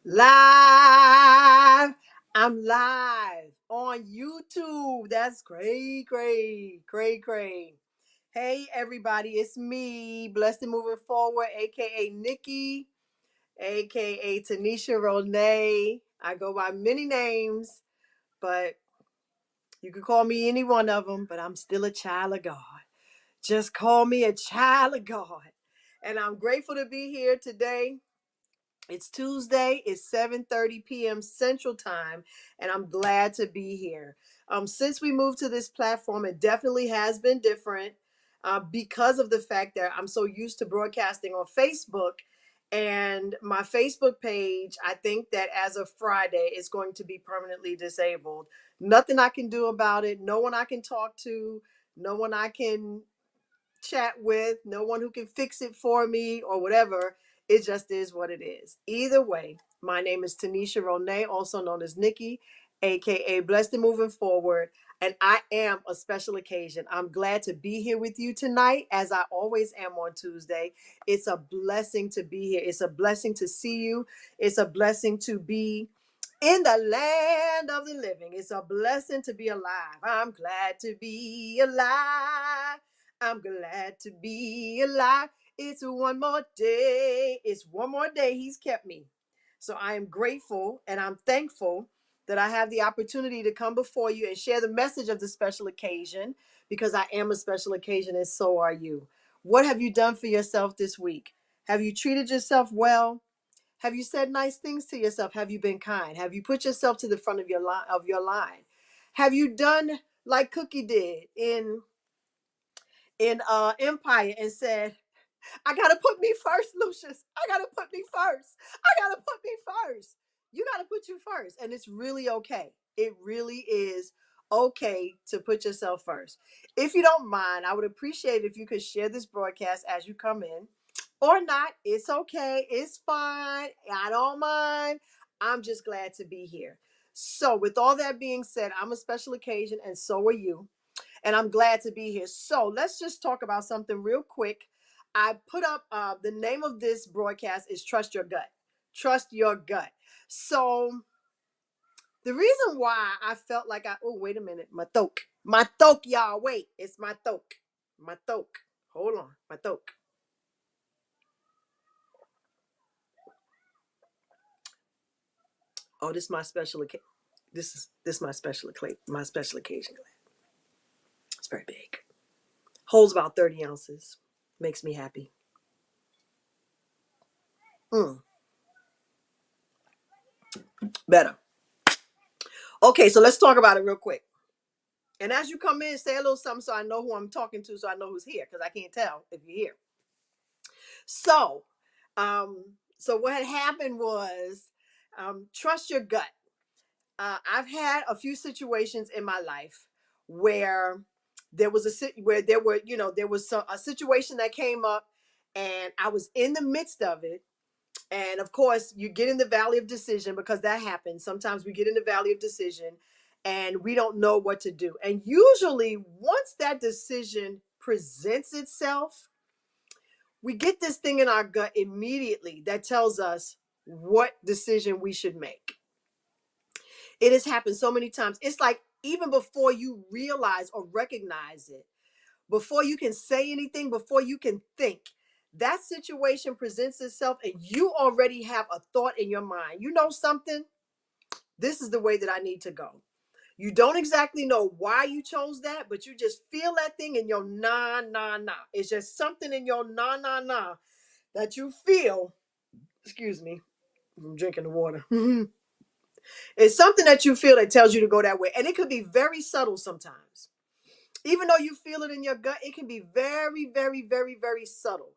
Live. I'm live on YouTube. That's great, great, great, great. Hey, everybody, it's me, Blessed and Moving Forward, aka Nikki, aka Tanisha Renee. I go by many names, but you can call me any one of them, but I'm still a child of God. Just call me a child of God. And I'm grateful to be here today. It's Tuesday. It's 7:30 p.m. Central Time, and I'm glad to be here. Since we moved to this platform, it definitely has been different because of the fact that I'm so used to broadcasting on Facebook. And my Facebook page, I think that as of Friday, is going to be permanently disabled. Nothing I can do about it. No one I can talk to. No one I can chat with, no one who can fix it for me or whatever. It just is what it is. Either way, my name is Tanisha Renee, also known as Nikki, aka Blessed and Moving Forward. And I am a special occasion. I'm glad to be here with you tonight, as I always am on Tuesday. It's a blessing to be here. It's a blessing to see you. It's a blessing to be in the land of the living. It's a blessing to be alive. I'm glad to be alive. I'm glad to be alive. It's one more day. It's one more day He's kept me. So I am grateful and I'm thankful that I have the opportunity to come before you and share the message of the special occasion, because I am a special occasion and so are you. What have you done for yourself this week? Have you treated yourself well? Have you said nice things to yourself? Have you been kind? Have you put yourself to the front of your line? Have you done like Cookie did in Empire and said, I gotta put me first, Lucius. I gotta put me first. I gotta put me first. You gotta put you first. And it's really okay. It really is okay to put yourself first. If you don't mind, I would appreciate if you could share this broadcast as you come in. Or not. It's okay. It's fine. I don't mind. I'm just glad to be here. So, with all that being said, I'm a special occasion and so are you, and I'm glad to be here. So let's just talk about something real quick. I put up the name of this broadcast is Trust Your Gut. Trust your gut. So the reason why I felt like wait a minute, my thoke, y'all, wait, it's my thoke, hold on, my thoke. Oh, this is my special occasion. This is my special occasion. It's very big. Holds about 30 ounces. Makes me happy. Mm, better. Okay, so let's talk about it real quick. And as you come in, say a little something so I know who I'm talking to, so I know who's here, because I can't tell if you're here. So, um, so what had happened was, trust your gut. I've had a few situations in my life where there was a situation that came up, and I was in the midst of it. And of course, you get in the valley of decision, because that happens. Sometimes we get in the valley of decision and we don't know what to do. And usually, once that decision presents itself, we get this thing in our gut immediately that tells us what decision we should make. It has happened so many times. It's like even before you realize or recognize it, before you can say anything, before you can think, that situation presents itself and you already have a thought in your mind. You know something? This is the way that I need to go. You don't exactly know why you chose that, but you just feel that thing in your nah, nah, nah. It's just something in your nah, nah, nah that you feel. Excuse me, I'm drinking the water. It's something that you feel that tells you to go that way. And it could be very subtle sometimes. Even though you feel it in your gut, it can be very, very, very, very subtle.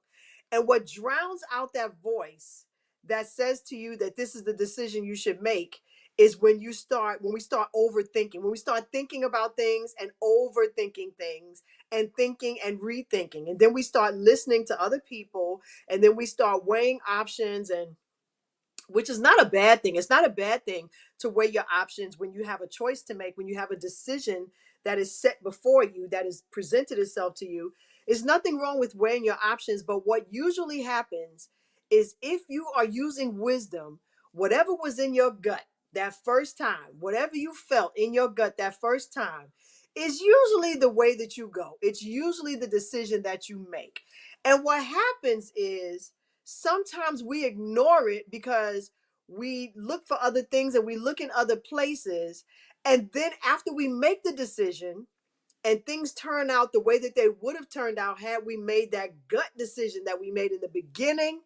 And what drowns out that voice that says to you that this is the decision you should make is when we start overthinking, when we start thinking about things and overthinking things and thinking and rethinking. And then we start listening to other people, and then we start weighing options, and which is not a bad thing. It's not a bad thing to weigh your options when you have a choice to make, when you have a decision that is set before you, that is presented itself to you. There's nothing wrong with weighing your options, but what usually happens is if you are using wisdom, whatever was in your gut that first time, whatever you felt in your gut that first time, is usually the way that you go. It's usually the decision that you make. And what happens is sometimes we ignore it because we look for other things and we look in other places. And then after we make the decision, and things turn out the way that they would have turned out had we made that gut decision that we made in the beginning,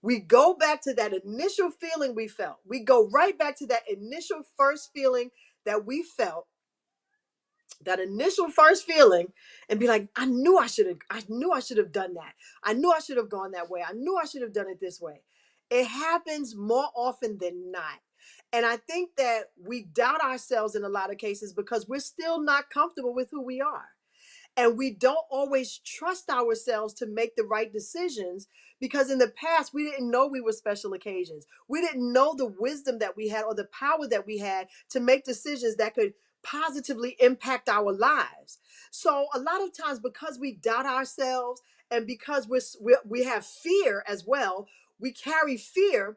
we go back to that initial feeling we felt. We go right back to that initial first feeling that we felt, that initial first feeling, and be like, I knew I should have done that. I knew I should have gone that way. I knew I should have done it this way. It happens more often than not. And I think that we doubt ourselves in a lot of cases because we're still not comfortable with who we are. And we don't always trust ourselves to make the right decisions because in the past we didn't know we were special occasions. We didn't know the wisdom that we had or the power that we had to make decisions that could positively impact our lives. So a lot of times, because we doubt ourselves and because we have fear as well, we carry fear.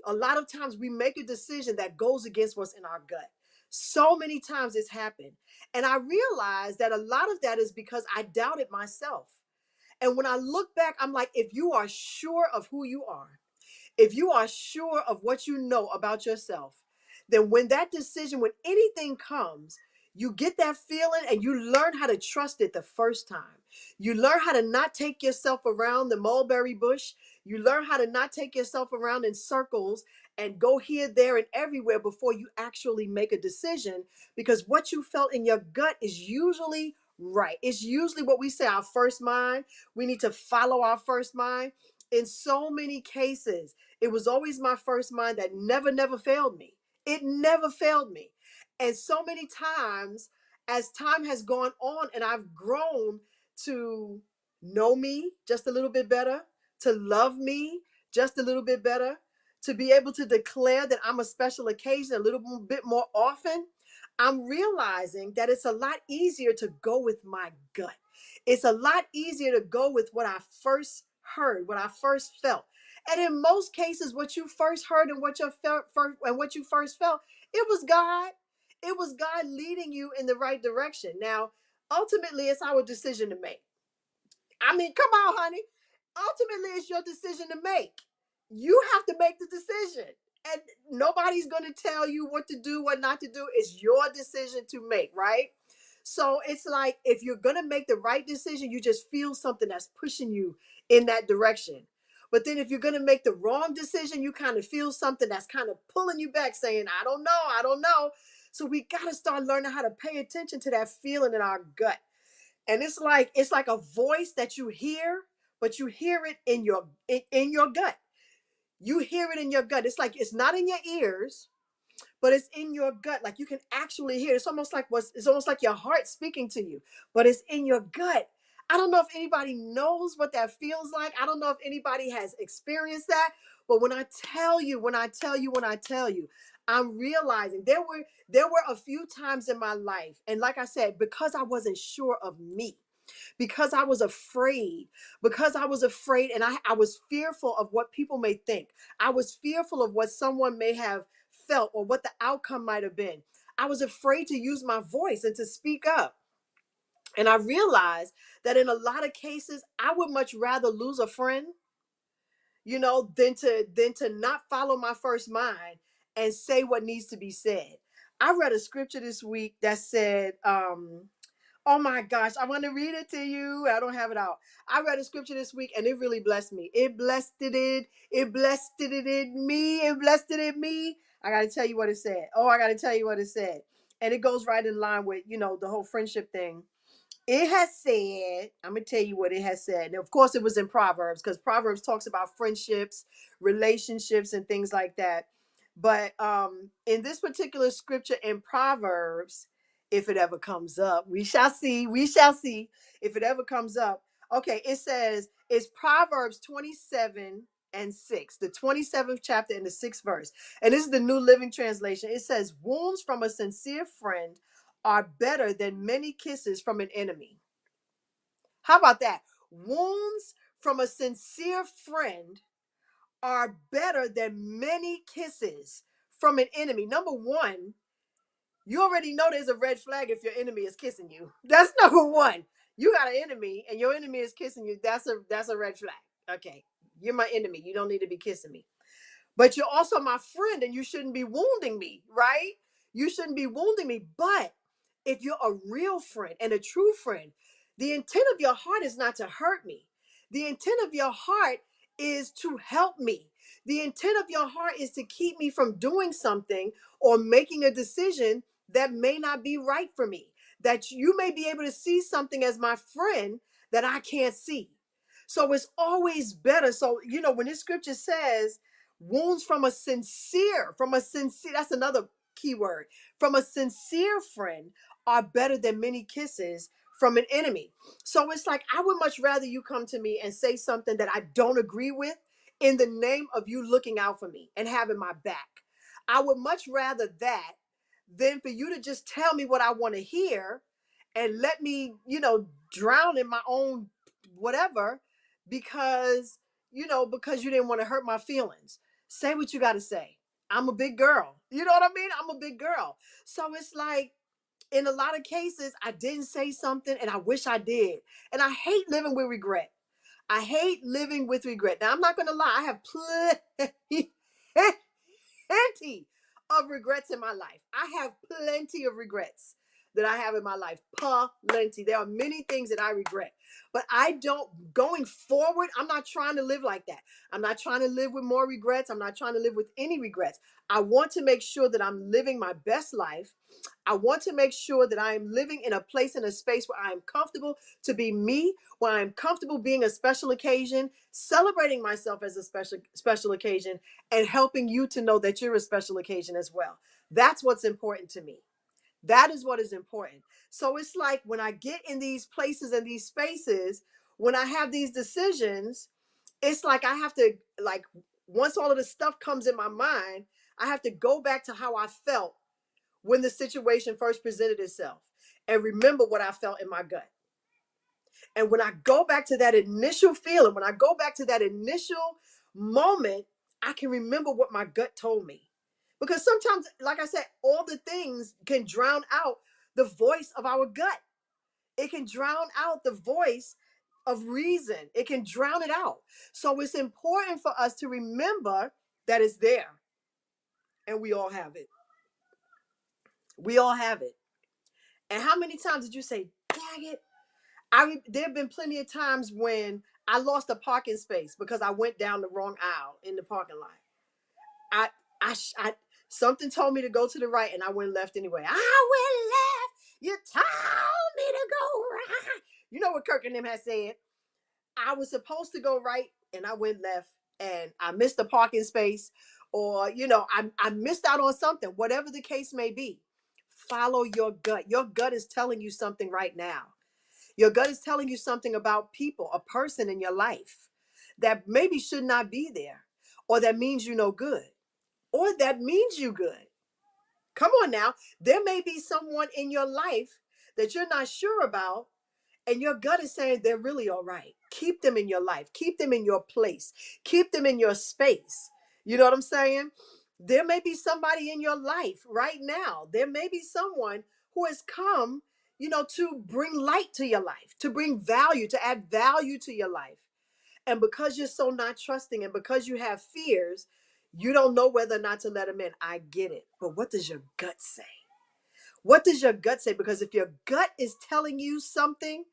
A lot of times we make a decision that goes against what's in our gut. So many times it's happened. And I realized that a lot of that is because I doubted myself. And when I look back, I'm like, if you are sure of who you are, if you are sure of what you know about yourself, then when that decision, when anything comes, you get that feeling and you learn how to trust it the first time. You learn how to not take yourself around the mulberry bush. You learn how to not take yourself around in circles and go here, there, and everywhere before you actually make a decision, because what you felt in your gut is usually right. It's usually what we say, our first mind. We need to follow our first mind. In so many cases, it was always my first mind that never failed me. It never failed me. And so many times, as time has gone on and I've grown to know me just a little bit better, to love me just a little bit better, to be able to declare that I'm a special occasion a little bit more often, I'm realizing that it's a lot easier to go with my gut. It's a lot easier to go with what I first heard, what I first felt. And in most cases, what you first heard and what you felt first and what you first felt, it was God. It was God leading you in the right direction. Now, ultimately, it's our decision to make. I mean, come on, honey. Ultimately, it's your decision to make. You have to make the decision. And nobody's going to tell you what to do, what not to do. It's your decision to make, right? So it's like if you're going to make the right decision, you just feel something that's pushing you in that direction. But then if you're going to make the wrong decision, you kind of feel something that's kind of pulling you back, saying, I don't know, I don't know. So we got to start learning how to pay attention to that feeling in our gut. And it's like a voice that you hear, but you hear it in your gut. You hear it in your gut. It's like it's not in your ears, but it's in your gut. Like you can actually hear it. It's almost like your heart speaking to you, but it's in your gut. I don't know if anybody knows what that feels like. I don't know if anybody has experienced that. But when I tell you, I'm realizing there were a few times in my life, and like I said, because I wasn't sure of me, because I was afraid and I was fearful of what people may think. I was fearful of what someone may have felt or what the outcome might have been. I was afraid to use my voice and to speak up. And I realized that in a lot of cases, I would much rather lose a friend, than to not follow my first mind and say what needs to be said. I read a scripture this week that said, oh my gosh, I want to read it to you. I don't have it out. I read a scripture this week and it really blessed me. It blessed it. It blessed it in me. It blessed it in me. I got to tell you what it said. Oh, I got to tell you what it said. And it goes right in line with, the whole friendship thing. It has said, I'm going to tell you what it has said. Now, of course, it was in Proverbs because Proverbs talks about friendships, relationships, and things like that. But in this particular scripture in Proverbs, if it ever comes up, we shall see. We shall see if it ever comes up. Okay, it says, it's Proverbs 27:6, the 27th chapter and the 6th verse. And this is the New Living Translation. It says, wounds from a sincere friend are better than many kisses from an enemy. How about that? Wounds from a sincere friend are better than many kisses from an enemy. Number one, you already know there's a red flag if your enemy is kissing you. That's number one. You got an enemy and your enemy is kissing you. That's a red flag. Okay. You're my enemy. You don't need to be kissing me. But you're also my friend and you shouldn't be wounding me, right? You shouldn't be wounding me. But if you're a real friend and a true friend, the intent of your heart is not to hurt me. The intent of your heart is to help me. The intent of your heart is to keep me from doing something or making a decision that may not be right for me. That you may be able to see something as my friend that I can't see. So it's always better. So, when this scripture says, wounds from a sincere, that's another key word, from a sincere friend are better than many kisses from an enemy. So it's like, I would much rather you come to me and say something that I don't agree with in the name of you looking out for me and having my back. I would much rather that than for you to just tell me what I want to hear and let me, drown in my own whatever because, because you didn't want to hurt my feelings. Say what you got to say. I'm a big girl. You know what I mean? I'm a big girl. So it's like, in a lot of cases, I didn't say something and I wish I did. And I hate living with regret. I hate living with regret. Now, I'm not going to lie. I have plenty, plenty of regrets in my life. I have plenty of regrets that I have in my life. Plenty. There are many things that I regret. But going forward, I'm not trying to live like that. I'm not trying to live with more regrets. I'm not trying to live with any regrets. I want to make sure that I'm living my best life. I want to make sure that I am living in a place, in a space where I am comfortable to be me, where I'm comfortable being a special occasion, celebrating myself as a special occasion, and helping you to know that you're a special occasion as well. That's what's important to me. That is what is important. So it's like when I get in these places and these spaces, when I have these decisions, it's like I have to, like, once all of this stuff comes in my mind, I have to go back to how I felt when the situation first presented itself and remember what I felt in my gut. And when I go back to that initial feeling, when I go back to that initial moment, I can remember what my gut told me. Because sometimes, like I said, all the things can drown out the voice of our gut. It can drown out the voice of reason. It can drown it out. So it's important for us to remember that it's there. And we all have it. We all have it. And how many times did you say, dang it? There have been plenty of times when I lost a parking space because I went down the wrong aisle in the parking lot. I, I, something told me to go to the right, and I went left anyway. I went left. You told me to go right. You know what Kirk and them had said? I was supposed to go right, and I went left, and I missed the parking space, or I missed out on something. Whatever the case may be, follow your gut. Your gut is telling you something right now. Your gut is telling you something about people, a person in your life that maybe should not be there, or that means you no good, or that means you good. Come on now. There may be someone in your life that you're not sure about, and your gut is saying they're really all right. Keep them in your life, keep them in your place, keep them in your space. You know what I'm saying? There may be somebody in your life right now. There may be someone who has come, to bring light to your life, to bring value, to add value to your life. And because you're so not trusting and because you have fears, you don't know whether or not to let them in. I get it. But what does your gut say? What does your gut say? Because if your gut is telling you something,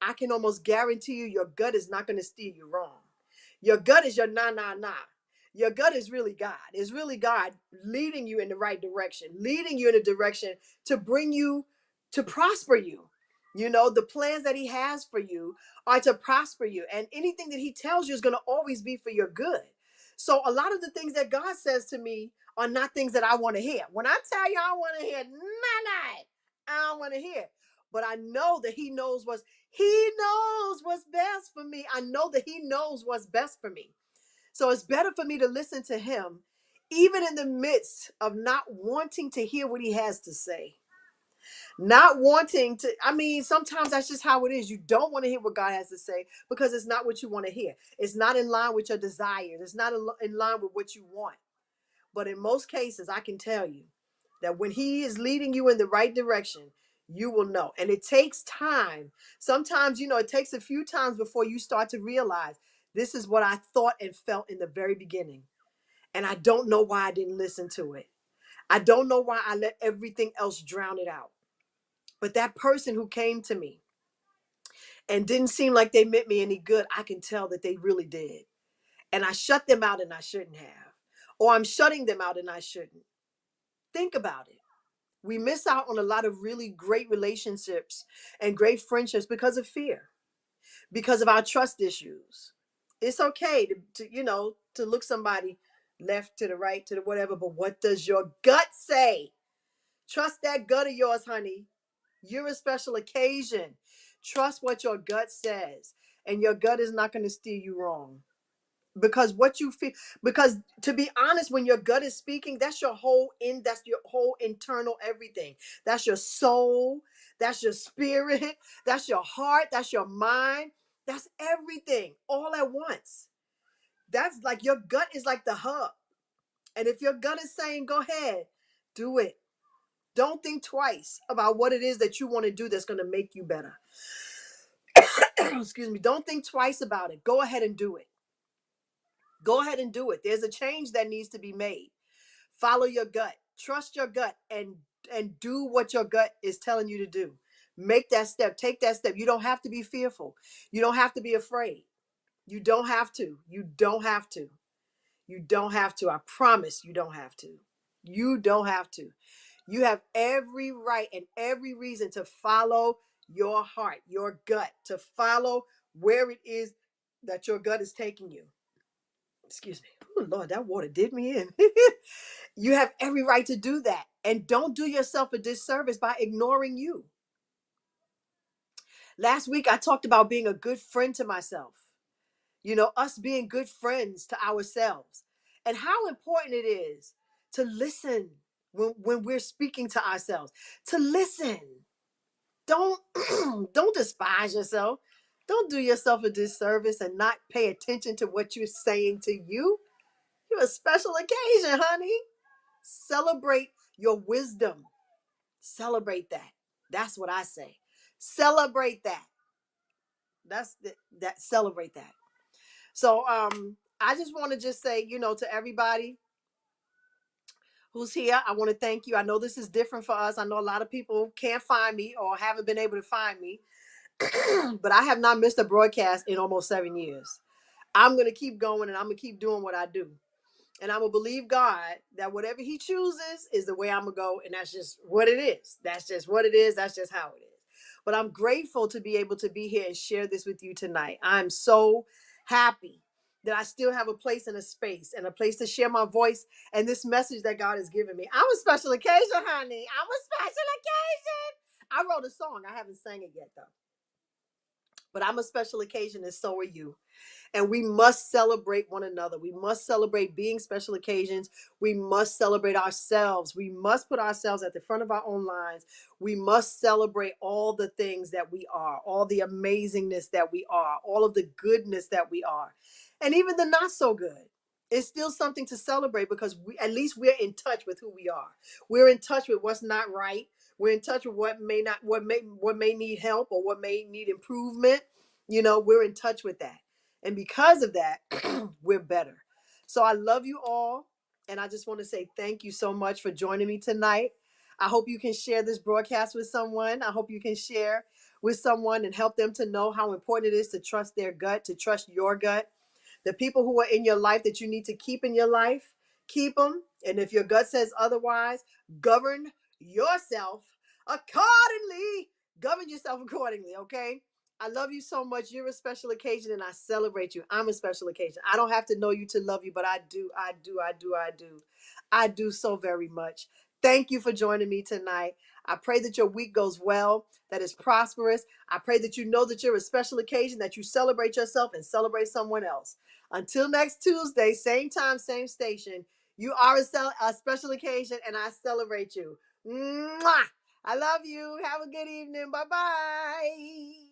I can almost guarantee you your gut is not going to steer you wrong. Your gut is your nah, nah, nah. Your gut is really God. It's really God leading you in the right direction, leading you in a direction to bring you, to prosper you. The plans that he has for you are to prosper you. And anything that he tells you is going to always be for your good. So a lot of the things that God says to me are not things that I want to hear. When I tell you I want to hear, nah, I don't want to hear. But I know that he knows what's best for me. I know that he knows what's best for me. So it's better for me to listen to him, even in the midst of not wanting to hear what he has to say. Not wanting to, I mean, sometimes that's just how it is. You don't want to hear what God has to say because it's not what you want to hear. It's not in line with your desires. It's not in line with what you want. But in most cases, I can tell you that when He is leading you in the right direction, you will know. And it takes time. Sometimes, it takes a few times before you start to realize this is what I thought and felt in the very beginning. And I don't know why I didn't listen to it. I don't know why I let everything else drown it out. But that person who came to me and didn't seem like they meant me any good, I can tell that they really did. And I shut them out and I shouldn't have. Or I'm shutting them out and I shouldn't. Think about it. We miss out on a lot of really great relationships and great friendships because of fear, because of our trust issues. It's okay to look somebody left to the right to the whatever, but what does your gut say? Trust that gut of yours, honey. You're a special occasion. Trust what your gut says, and your gut is not going to steer you wrong. Because what you feel, because to be honest, when your gut is speaking, that's your whole internal everything. That's your soul, that's your spirit, that's your heart, that's your mind, that's everything all at once. That's like your gut is like the hub. And if your gut is saying, go ahead, do it. Don't think twice about what it is that you want to do that's going to make you better. Excuse me. Don't think twice about it. Go ahead and do it. Go ahead and do it. There's a change that needs to be made. Follow your gut. Trust your gut and do what your gut is telling you to do. Make that step. Take that step. You don't have to be fearful. You don't have to be afraid. You don't have to. You don't have to. You don't have to. I promise you don't have to. You don't have to. You have every right and every reason to follow your heart, your gut, to follow where it is that your gut is taking you. Excuse me. Oh, Lord, that water did me in. You have every right to do that. And don't do yourself a disservice by ignoring you. Last week, I talked about being a good friend to myself. Us being good friends to ourselves. And how important it is to listen when we're speaking to ourselves. To listen. Don't don't despise yourself. Don't do yourself a disservice and not pay attention to what you're saying to you. You're a special occasion, honey. Celebrate your wisdom. Celebrate that. That's what I say. Celebrate that. That celebrate that. So I just want to just say, to everybody who's here, I want to thank you. I know this is different for us. I know a lot of people can't find me or haven't been able to find me. But I have not missed a broadcast in almost 7 years. I'm going to keep going and I'm going to keep doing what I do. And I'm going to believe God that whatever He chooses is the way I'm going to go. And that's just what it is. That's just what it is. That's just how it is. But I'm grateful to be able to be here and share this with you tonight. I'm so happy that I still have a place and a space and a place to share my voice and this message that God has given me. I'm a special occasion, honey. I'm a special occasion. I wrote a song. I haven't sang it yet, though. But I'm a special occasion, and so are you. And we must celebrate one another. We must celebrate being special occasions. We must celebrate ourselves. We must put ourselves at the front of our own lines. We must celebrate all the things that we are, all the amazingness that we are, all of the goodness that we are, and even the not so good. It's still something to celebrate because at least we're in touch with who we are. We're in touch with what's not right. We're in touch with what may need help or what may need improvement. We're in touch with that. And because of that, we're better. So I love you all. And I just want to say thank you so much for joining me tonight. I hope you can share this broadcast with someone. I hope you can share with someone and help them to know how important it is to trust their gut, to trust your gut. The people who are in your life that you need to keep in your life, keep them. And if your gut says otherwise, govern yourself accordingly. Govern yourself accordingly, okay? I love you so much. You're a special occasion and I celebrate you. I'm a special occasion. I don't have to know you to love you, but I do. I do so very much. Thank you for joining me tonight. I pray that your week goes well, that it's prosperous. I pray that you know that you're a special occasion, that you celebrate yourself and celebrate someone else. Until next Tuesday, same time, same station, you are a special occasion and I celebrate you. Mwah! I love you. Have a good evening. Bye bye.